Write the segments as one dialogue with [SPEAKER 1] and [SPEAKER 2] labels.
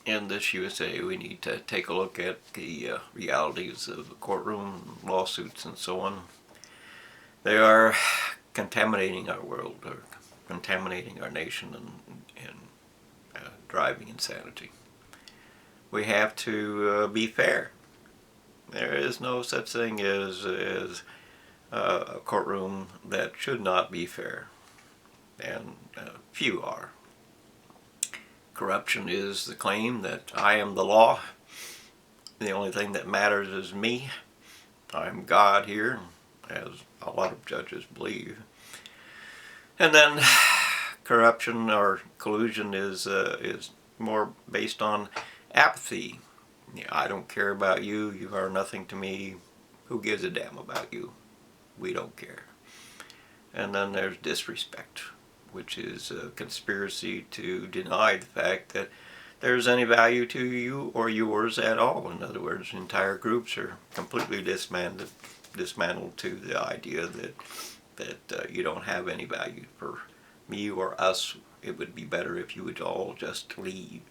[SPEAKER 1] In this USA, we need to take a look at the realities of the courtroom, lawsuits, and so on. They are contaminating our world, or contaminating our nation, and driving insanity. We have to be fair. There is no such thing as a courtroom that should not be fair, and few are. Corruption is the claim that I am the law. The only thing that matters is me. I'm God here, as a lot of judges believe. And then corruption or collusion is more based on apathy. I don't care about you. You are nothing to me. Who gives a damn about you? We don't care. And then there's disrespect, which is a conspiracy to deny the fact that there's any value to you or yours at all. In other words, entire groups are completely dismantled to the idea that you don't have any value for me or us. It would be better if you would all just leave.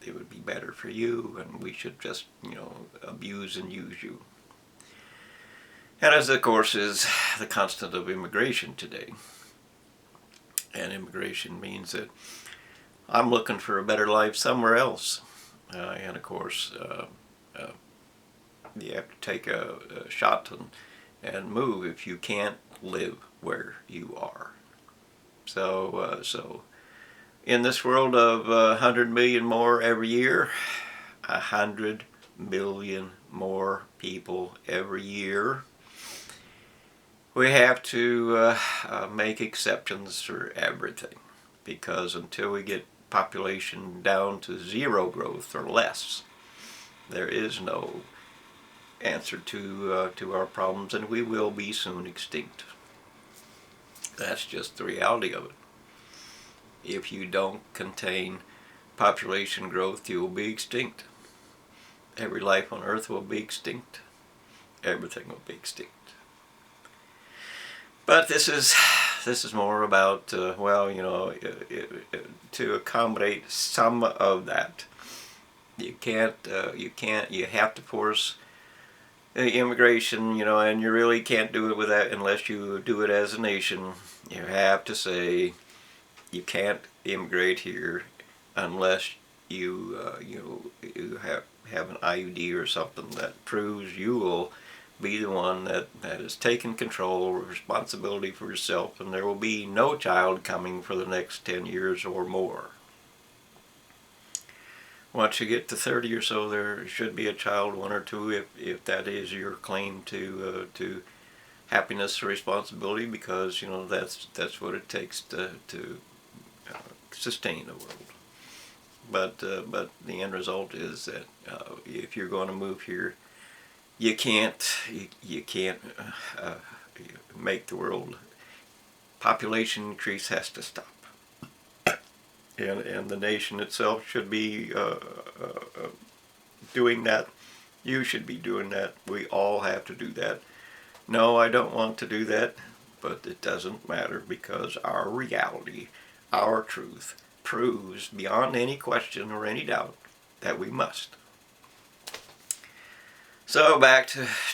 [SPEAKER 1] It would be better for you, and we should just, abuse and use you. And as of course is the constant of immigration today. And immigration means that I'm looking for a better life somewhere else. And of course, you have to take a shot and move if you can't live where you are. So in this world of 100 million more every year, 100 million more people every year, we have to make exceptions for everything, because until we get population down to zero growth or less, there is no answer to our problems, and we will be soon extinct. That's just the reality of it. If you don't contain population growth, you will be extinct. Every life on Earth will be extinct. Everything will be extinct. But this is more about to accommodate some of that. You have to force immigration, and you really can't do it with that unless you do it as a nation. You have to say you can't immigrate here unless you have an IUD or something that proves you will be the one that has taken control, responsibility for yourself, and there will be no child coming for the next 10 years or more. Once you get to 30 or so, there should be a child, one or two, if that is your claim to happiness or responsibility, because that's what it takes to sustain the world. But the end result is that if you're going to move here, you can't make the world. Population increase has to stop, and the nation itself should be doing that. You should be doing that. We all have to do that. No, I don't want to do that, but it doesn't matter, because our reality, our truth, proves beyond any question or any doubt that we must. So back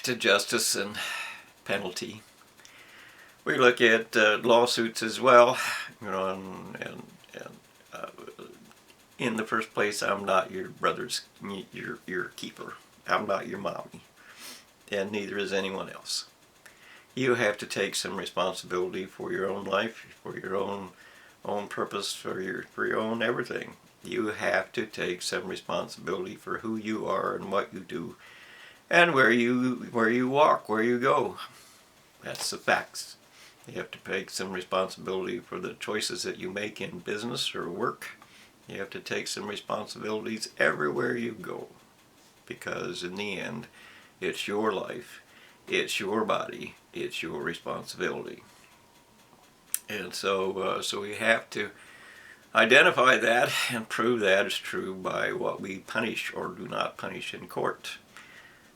[SPEAKER 1] to justice and penalty. We look at lawsuits as well, and in the first place, I'm not your brother's, your keeper. I'm not your mommy, and neither is anyone else. You have to take some responsibility for your own life, for your own purpose, for your own everything. You have to take some responsibility for who you are and what you do, and where you walk, where you go. That's the facts. You have to take some responsibility for the choices that you make in business or work. You have to take some responsibilities everywhere you go, because in the end, it's your life, it's your body, it's your responsibility. And so we have to identify that and prove that is true by what we punish or do not punish in court.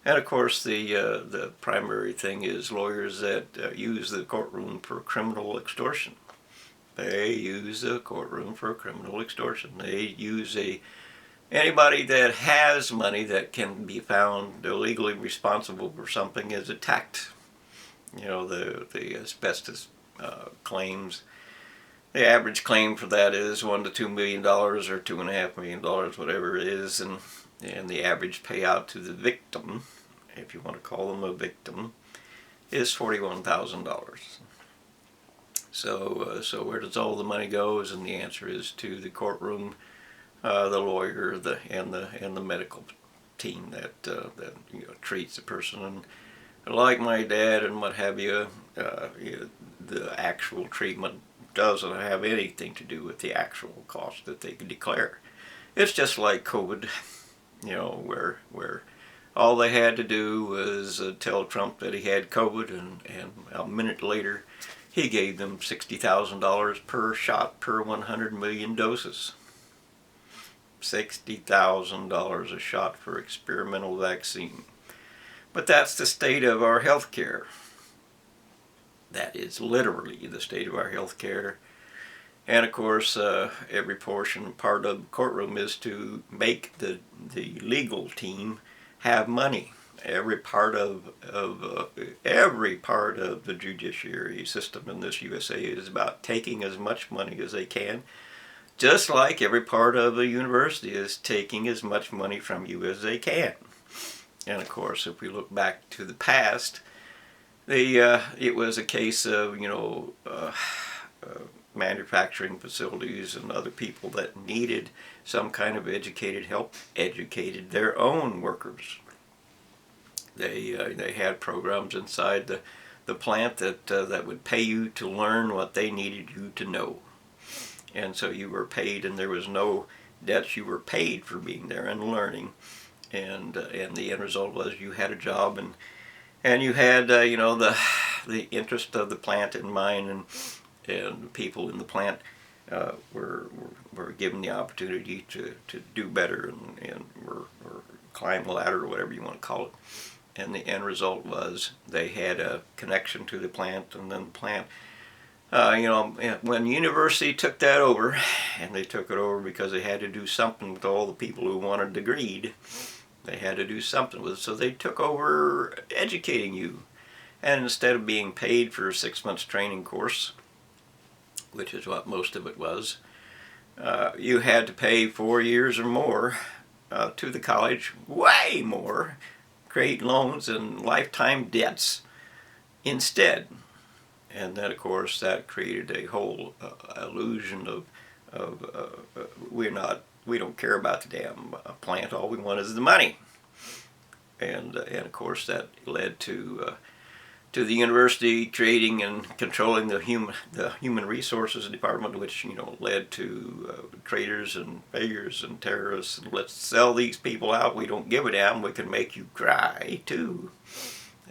[SPEAKER 1] And of course, the primary thing is lawyers that use the courtroom for criminal extortion. They use the courtroom for criminal extortion. They use a Anybody that has money that can be found illegally responsible for something is attacked. You know, the asbestos claims. The average claim for that is $1 to $2 million or $2.5 million, whatever it is, and the average payout to the victim, if you want to call them a victim, is $41,000. So where does all the money go? And the answer is to the courtroom, the lawyer, and the medical team that treats the person. And like my dad and what have you, the actual treatment doesn't have anything to do with the actual cost that they can declare. It's just like COVID, where all they had to do was tell Trump that he had COVID, and a minute later he gave them $60,000 per shot per 100 million doses. $60,000 a shot for experimental vaccine. But that's the state of our health care. That is literally the state of our health care. And of course, every part of the courtroom is to make the legal team have money. Every part of the judiciary system in this USA is about taking as much money as they can, just like every part of the university is taking as much money from you as they can. And of course, if we look back to the past, it was a case of manufacturing facilities and other people that needed some kind of educated help educated their own workers. They had programs inside the plant that would pay you to learn what they needed you to know, and so you were paid, and there was no debts. You were paid for being there and learning, and the end result was you had a job, and you had the interest of the plant in mind, and the people in the plant were given the opportunity to do better and were climb the ladder, or whatever you want to call it. And the end result was they had a connection to the plant, and then the plant, when the university took that over, and they took it over because they had to do something with all the people who wanted to grade. They had to do something with it, so they took over educating you. And instead of being paid for a 6 months training course, which is what most of it was, you had to pay 4 years or more to the college, way more, create loans and lifetime debts instead. And then, of course, that created a whole illusion of we don't care about the damn plant. All we want is the money. And of course, that led to the university creating and controlling the human resources department, which led to traitors and failures and terrorists. And let's sell these people out. We don't give a damn. We can make you cry too,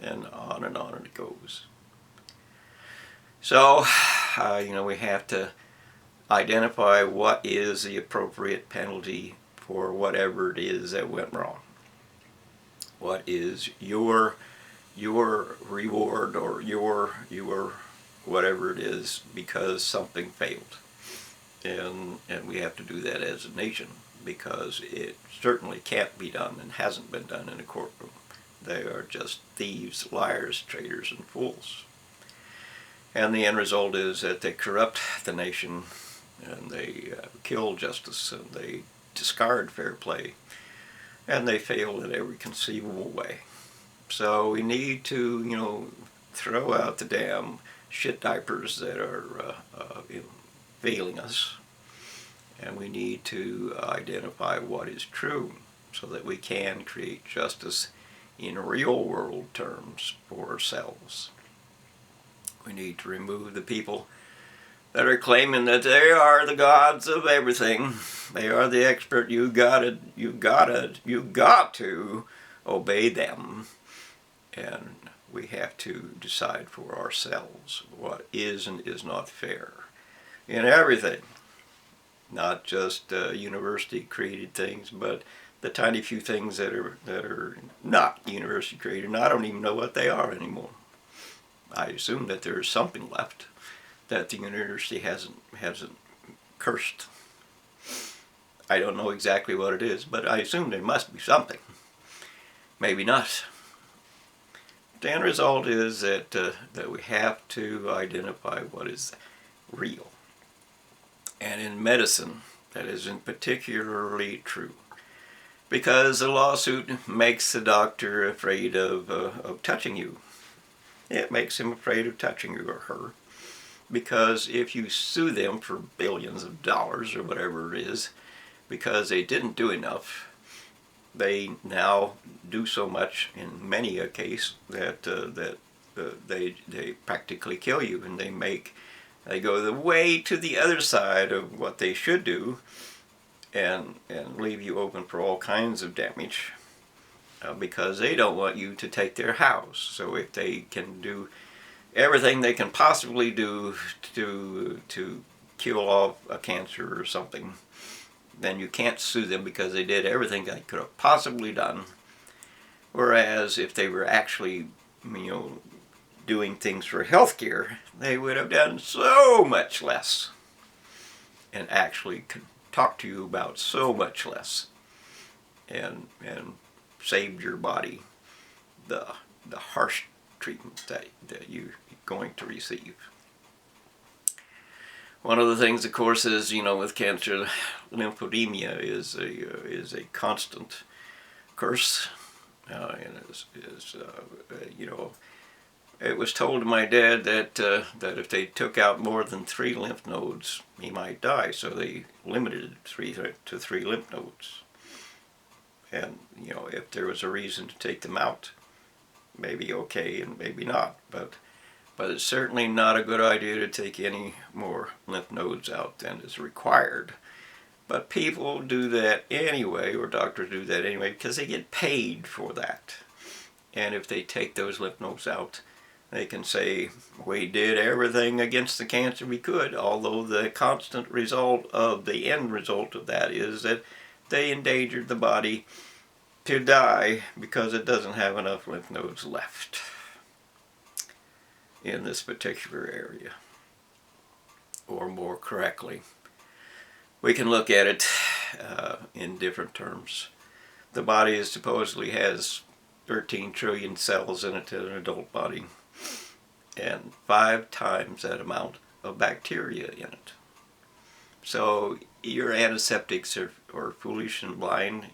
[SPEAKER 1] and on it goes. So, we have to identify what is the appropriate penalty for whatever it is that went wrong. What is your reward, or your whatever it is, because something failed. And we have to do that as a nation, because it certainly can't be done and hasn't been done in a courtroom. They are just thieves, liars, traitors, and fools. And the end result is that they corrupt the nation, and they kill justice, and they discard fair play, and they fail in every conceivable way. So we need to, throw out the damn shit diapers that are failing us, and we need to identify what is true so that we can create justice in real world terms for ourselves. We need to remove the people that are claiming that they are the gods of everything. They are the expert. You got to obey them. And we have to decide for ourselves what is and is not fair in everything. Not just university created things, but the tiny few things that are not university created. And I don't even know what they are anymore. I assume that there is something left that the university hasn't cursed. I don't know exactly what it is, but I assume there must be something. Maybe not. The end result is that we have to identify what is real. And in medicine, that isn't particularly true, because a lawsuit makes the doctor afraid of touching you. It makes him afraid of touching you or her, because if you sue them for billions of dollars or whatever it is, because they didn't do enough, they now do so much in many a case that they practically kill you, and they go the way to the other side of what they should do, and leave you open for all kinds of damage, because they don't want you to take their house. So if they can do everything they can possibly do to kill off a cancer or something, then you can't sue them because they did everything they could have possibly done. Whereas if they were actually, doing things for healthcare, they would have done so much less, and actually could talk to you about so much less, and saved your body the harsh treatment that you're going to receive. One of the things, of course, is, with cancer, lymphedema is a constant curse, and it was told to my dad that if they took out more than 3 lymph nodes, he might die. So they limited it to 3 lymph nodes. And if there was a reason to take them out, maybe okay and maybe not. But it's certainly not a good idea to take any more lymph nodes out than is required. But people do that anyway, or doctors do that anyway, because they get paid for that. And if they take those lymph nodes out, they can say, we did everything against the cancer we could, although the constant result of the end result of that is that they endangered the body to die because it doesn't have enough lymph nodes left in this particular area. Or more correctly, we can look at it in different terms. The body supposedly has 13 trillion cells in it in an adult body, and 5 times that amount of bacteria in it. So your antiseptics are foolish and blind.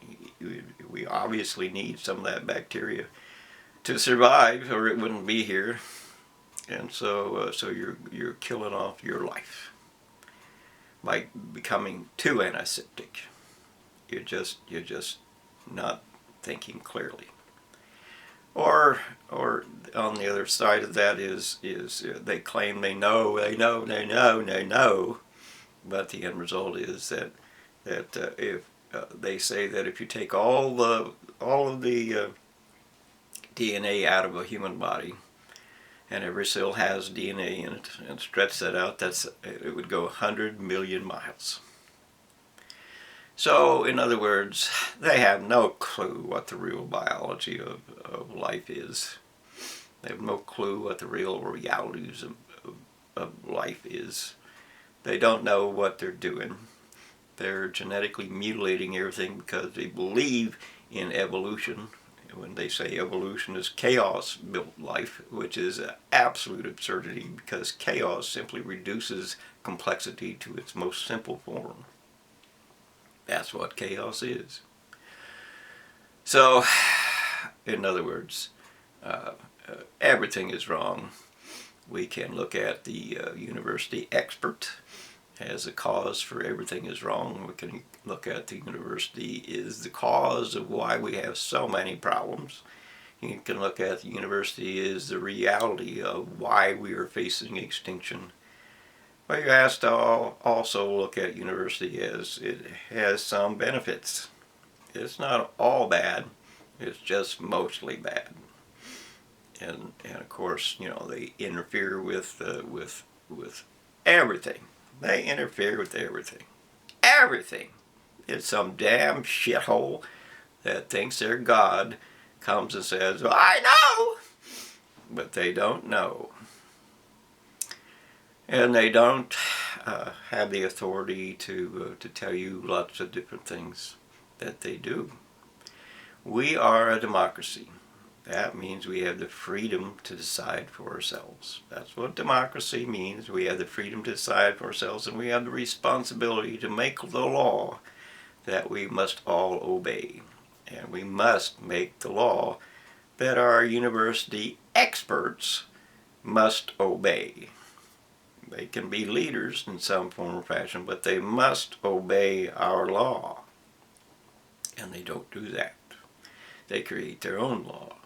[SPEAKER 1] We obviously need some of that bacteria to survive, or it wouldn't be here. And so you're killing off your life by becoming too antiseptic. You're just not thinking clearly. Or on the other side of that is they claim they know, but the end result is that if they say that if you take all of the DNA out of a human body, and every cell has DNA in it, and stretch that out, it would go 100 million miles. So, in other words, they have no clue what the real biology of life is. They have no clue what the real realities of life is. They don't know what they're doing. They're genetically mutilating everything because they believe in evolution. When they say evolution is chaos-built life, which is an absolute absurdity, because chaos simply reduces complexity to its most simple form. That's what chaos is. So, in other words, everything is wrong. We can look at the university expert as a cause for everything is wrong. We can look at the university is the cause of why we have so many problems. You can look at the university as the reality of why we are facing extinction. But you have to also look at university as it has some benefits. It's not all bad, it's just mostly bad. And of course, they interfere with everything. They interfere with everything. Everything. It's some damn shithole that thinks they're God comes and says, well, I know! But they don't know. And they don't have the authority to tell you lots of different things that they do. We are a democracy. That means we have the freedom to decide for ourselves. That's what democracy means. We have the freedom to decide for ourselves, and we have the responsibility to make the law that we must all obey. And we must make the law that our university experts must obey. They can be leaders in some form or fashion, but they must obey our law. And they don't do that. They create their own law.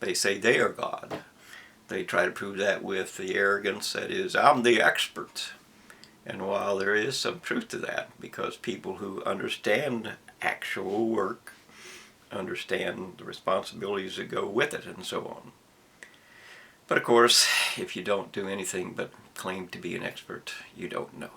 [SPEAKER 1] They say they are God. They try to prove that with the arrogance that is, I'm the expert. And while there is some truth to that, because people who understand actual work understand the responsibilities that go with it and so on. But of course, if you don't do anything but claim to be an expert, you don't know.